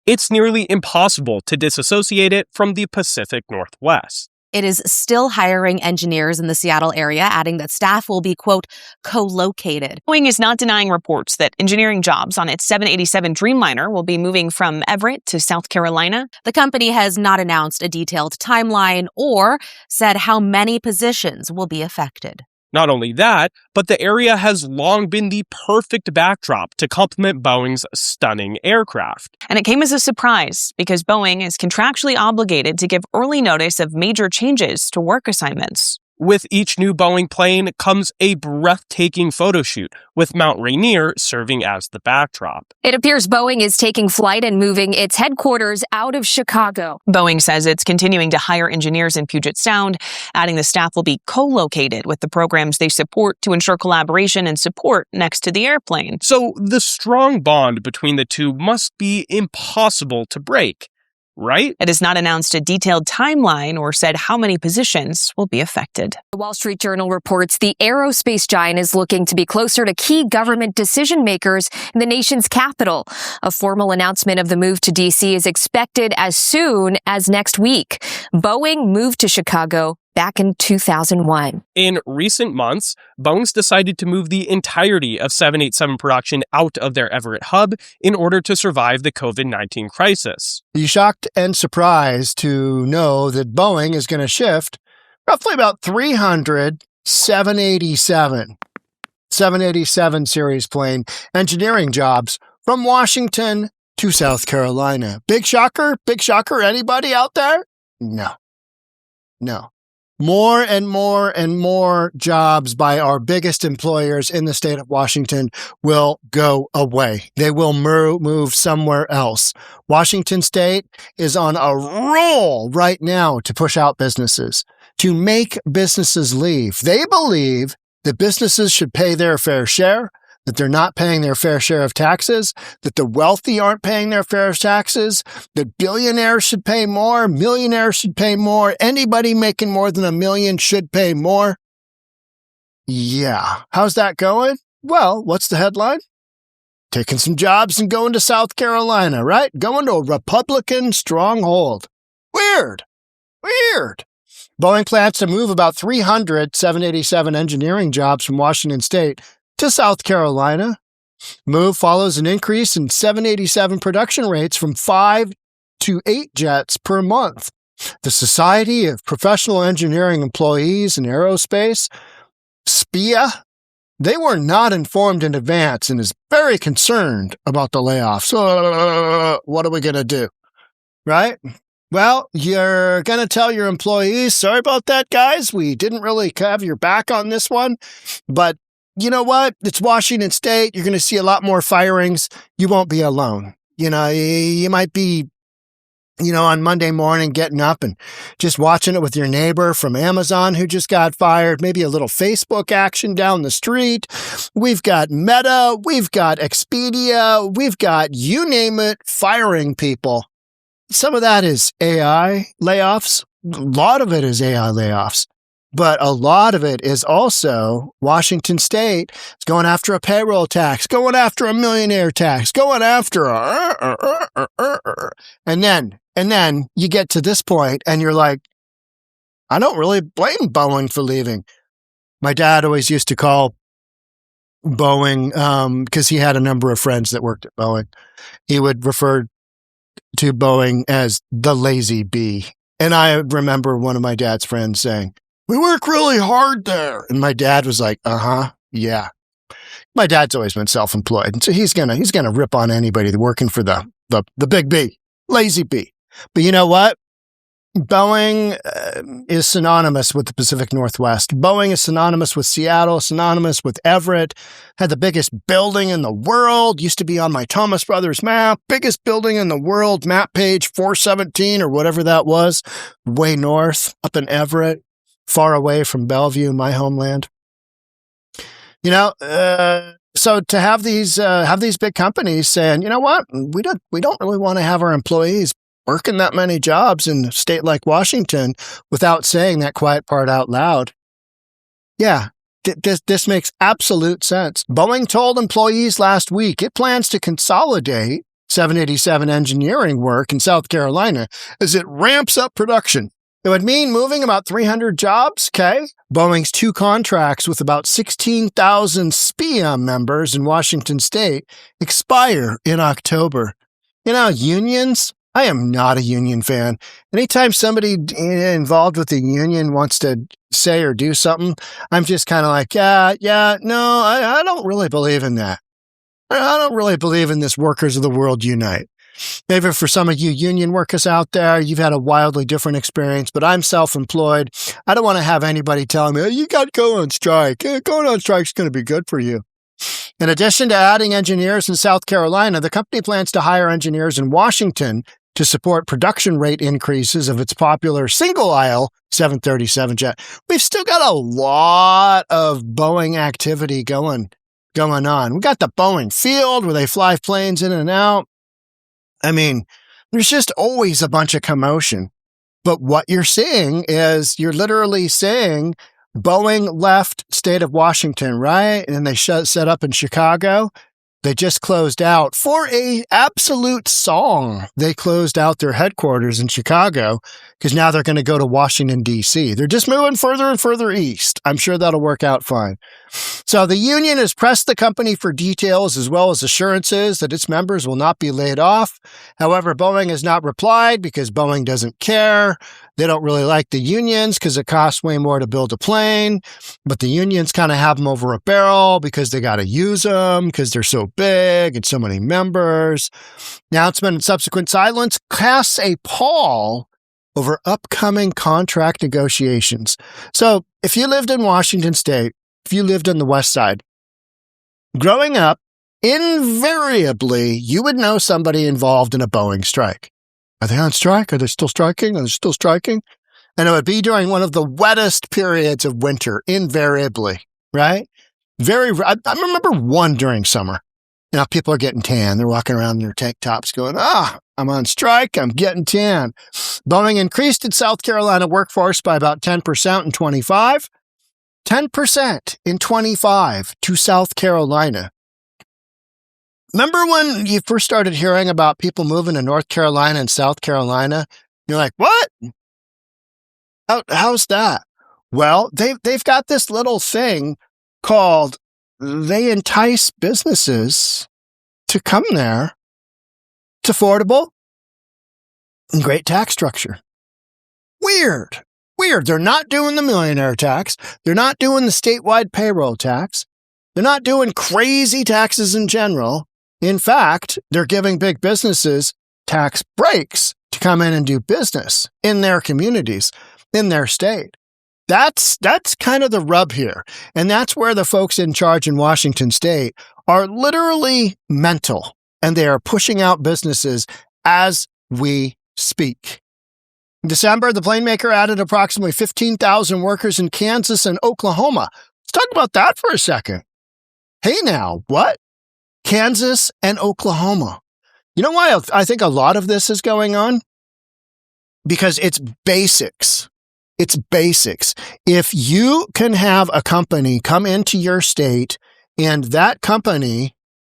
it's nearly impossible to disassociate it from the Pacific Northwest. It is still hiring engineers in the Seattle area, adding that staff will be, quote, co-located. Boeing is not denying reports that engineering jobs on its 787 Dreamliner will be moving from Everett to South Carolina. The company has not announced a detailed timeline or said how many positions will be affected. Not only that, but the area has long been the perfect backdrop to complement Boeing's stunning aircraft. And it came as a surprise because Boeing is contractually obligated to give early notice of major changes to work assignments. With each new Boeing plane comes a breathtaking photo shoot, with Mount Rainier serving as the backdrop. It appears Boeing is taking flight and moving its headquarters out of Chicago. Boeing says it's continuing to hire engineers in Puget Sound, adding the staff will be co-located with the programs they support to ensure collaboration and support next to the airplane. So the strong bond between the two must be impossible to break, right? It has not announced a detailed timeline or said how many positions will be affected. The Wall Street Journal reports the aerospace giant is looking to be closer to key government decision makers in the nation's capital. A formal announcement of the move to D.C. is expected as soon as next week. Boeing moved to Chicago back in 2001. In recent months, Boeing's decided to move the entirety of 787 production out of their Everett hub in order to survive the COVID-19 crisis. Are you shocked and surprised to know that Boeing is going to shift roughly about 300 787 series plane engineering jobs from Washington to South Carolina? Big shocker? Big shocker? Anybody out there? No. More and more jobs by our biggest employers in the state of Washington will go away. They will move somewhere else. Washington State is on a roll right now to push out businesses, to make businesses leave. They believe that businesses should pay their fair share, that they're not paying their fair share of taxes, that the wealthy aren't paying their fair taxes, that billionaires should pay more, millionaires should pay more, anybody making more than $1 million should pay more. Yeah. How's that going? Well, what's the headline? Taking some jobs and going to South Carolina, right? Going to a Republican stronghold. Weird. Boeing plans to move about 300 787 engineering jobs from Washington State to South Carolina. Move follows an increase in 787 production rates from 5 to 8 jets per month. The Society of Professional Engineering Employees in Aerospace, SPEA, they were not informed in advance and is very concerned about the layoffs. What are we going to do? Right? Well, you're going to tell your employees, sorry about that, guys. We didn't really have your back on this one, but you know what? It's Washington State. You're going to see a lot more firings. You won't be alone. You know, you might be, on Monday morning getting up and just watching it with your neighbor from Amazon who just got fired. Maybe a little Facebook action down the street. We've got Meta. We've got Expedia. We've got, you name it, firing people. Some of that is AI layoffs. A lot of it is AI layoffs. But a lot of it is also Washington State is going after a payroll tax, going after a millionaire tax, going after and then you get to this point and you're like, I don't really blame Boeing for leaving. My dad always used to call Boeing, because he had a number of friends that worked at Boeing. He would refer to Boeing as the lazy bee. And I remember one of my dad's friends saying, we work really hard there. And my dad was like, yeah. My dad's always been self-employed. And so he's gonna rip on anybody working for the big B, lazy bee. But you know what? Boeing is synonymous with the Pacific Northwest. Boeing is synonymous with Seattle, synonymous with Everett, had the biggest building in the world, used to be on my Thomas Brothers map, biggest building in the world, map page 417 or whatever that was, way north, up in Everett. Far away from Bellevue, my homeland. So to have these big companies saying, you know what, we don't really want to have our employees working that many jobs in a state like Washington without saying that quiet part out loud. Yeah, this makes absolute sense. Boeing told employees last week it plans to consolidate 787 engineering work in South Carolina as it ramps up production. It would mean moving about 300 jobs, okay? Boeing's 2 contracts with about 16,000 SPIA members in Washington state expire in October. You know, unions, I am not a union fan. Anytime somebody involved with the union wants to say or do something, I'm just kind of like, no, I don't really believe in that. I don't really believe in this workers of the world unite. Maybe for some of you union workers out there, you've had a wildly different experience, but I'm self-employed. I don't want to have anybody telling me, you got to go on strike. Going on strike is going to be good for you. In addition to adding engineers in South Carolina, the company plans to hire engineers in Washington to support production rate increases of its popular single-aisle 737 jet. We've still got a lot of Boeing activity going on. We got the Boeing field where they fly planes in and out. I mean, there's just always a bunch of commotion. But what you're seeing is you're literally saying Boeing left state of Washington, right? And they set up in Chicago. They just closed out for a absolute song. They closed out their headquarters in Chicago because now they're going to go to Washington, D.C. They're just moving further and further east. I'm sure that'll work out fine. So the union has pressed the company for details as well as assurances that its members will not be laid off. However, Boeing has not replied because Boeing doesn't care. They don't really like the unions because it costs way more to build a plane. But the unions kind of have them over a barrel because they got to use them because they're so big and so many members. Announcement and subsequent silence casts a pall over upcoming contract negotiations. So if you lived in Washington State, if you lived on the West Side, growing up, invariably, you would know somebody involved in a Boeing strike. Are they on strike? Are they still striking? Are they still striking? And it would be during one of the wettest periods of winter, invariably, right? I remember one during summer. You know, people are getting tan. They're walking around in their tank tops going, I'm on strike. I'm getting tan. Boeing increased its South Carolina workforce by about 10% in 25. 10% in 25 to South Carolina. Remember when you first started hearing about people moving to North Carolina and South Carolina? You're like, what? How's that? Well, they've got this little thing called they entice businesses to come there. It's affordable and great tax structure. Weird. They're not doing the millionaire tax. They're not doing the statewide payroll tax. They're not doing crazy taxes in general. In fact, they're giving big businesses tax breaks to come in and do business in their communities, in their state. That's kind of the rub here. And that's where the folks in charge in Washington state are literally mental, and they are pushing out businesses as we speak. In December, the plane maker added approximately 15,000 workers in Kansas and Oklahoma. Let's talk about that for a second. Hey now, what? Kansas and Oklahoma. You know why I think a lot of this is going on? Because it's basics. It's basics. If you can have a company come into your state and that company, I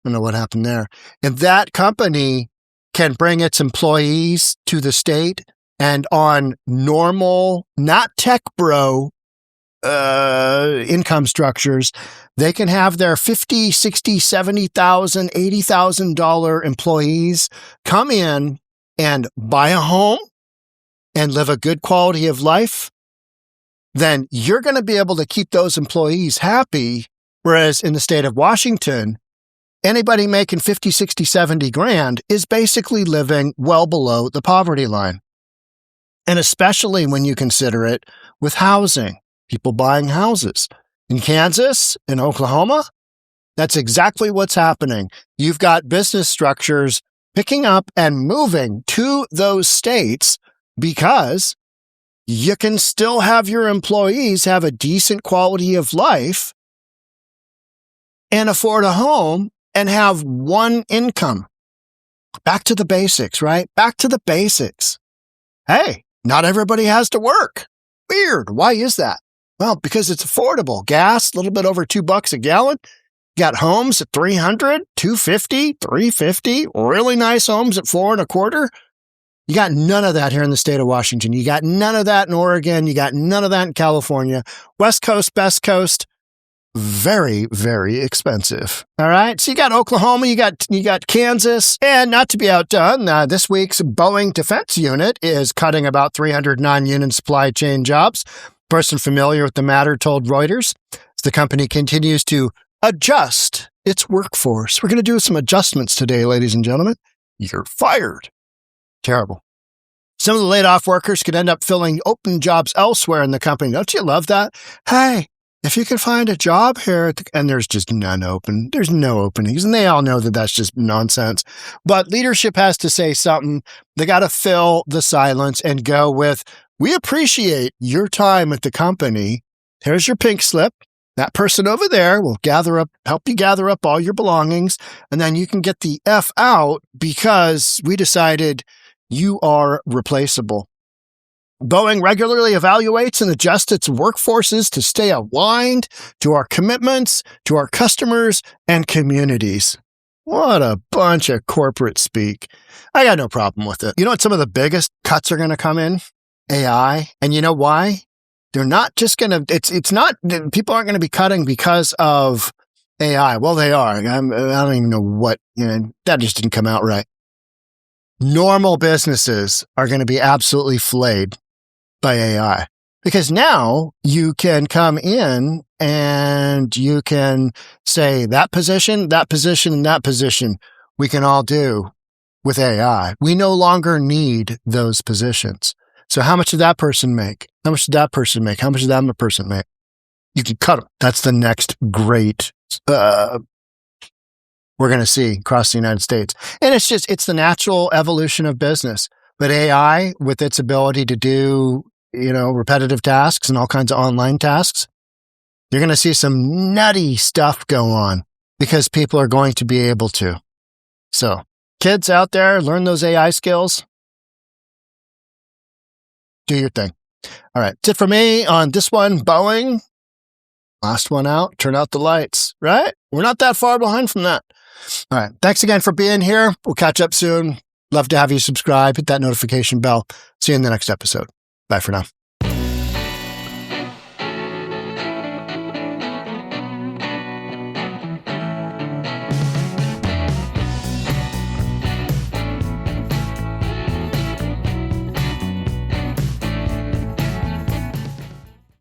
don't know what happened there, and that company can bring its employees to the state and on normal, not tech bro, income structures, they can have their $50,000, $60,000, $70,000, $80,000 employees come in and buy a home and live a good quality of life, then you're going to be able to keep those employees happy. Whereas in the state of Washington, anybody making 50, 60, 70 grand is basically living well below the poverty line. And especially when you consider it with housing, people buying houses. In Kansas, in Oklahoma, that's exactly what's happening. You've got business structures picking up and moving to those states because you can still have your employees have a decent quality of life and afford a home and have one income. Back to the basics, right? Back to the basics. Hey, not everybody has to work. Weird. Why is that? Well, because it's affordable. Gas, a little bit over $2 a gallon. Got homes at 300, 250, 350, really nice homes at 4.25. You got none of that here in the state of Washington. You got none of that in Oregon. You got none of that in California. West Coast, Best Coast, very, very expensive. All right. So you got Oklahoma, you got Kansas, and not to be outdone, this week's Boeing defense unit is cutting about 300 non-union supply chain jobs. Person familiar with the matter told Reuters, the company continues to adjust its workforce. We're going to do some adjustments today, ladies and gentlemen. You're fired. Terrible. Some of the laid off workers could end up filling open jobs elsewhere in the company. Don't you love that? Hey, if you can find a job here, and there's just none open, there's no openings, and they all know that that's just nonsense. But leadership has to say something. They got to fill the silence and go with, we appreciate your time at the company. Here's your pink slip. That person over there will help you gather up all your belongings, and then you can get the F out because we decided you are replaceable. Boeing regularly evaluates and adjusts its workforces to stay aligned to our commitments, to our customers, and communities. What a bunch of corporate speak. I got no problem with it. You know what some of the biggest cuts are going to come in? AI. And you know why? They're not just going to, people aren't going to be cutting because of AI. Well, they are. I don't even know what, that just didn't come out right. Normal businesses are going to be absolutely flayed by AI because now you can come in and you can say that position, and that position we can all do with AI. We no longer need those positions. So how much did that person make? How much did that person make? How much did that person make? You can cut them. That's the next great, we're going to see across the United States. And it's the natural evolution of business. But AI, with its ability to do, repetitive tasks and all kinds of online tasks, you're going to see some nutty stuff go on because people are going to be able to. So kids out there, learn those AI skills. Do your thing. All right. That's it for me on this one. Boeing. Last one out. Turn out the lights, right? We're not that far behind from that. All right. Thanks again for being here. We'll catch up soon. Love to have you subscribe. Hit that notification bell. See you in the next episode. Bye for now.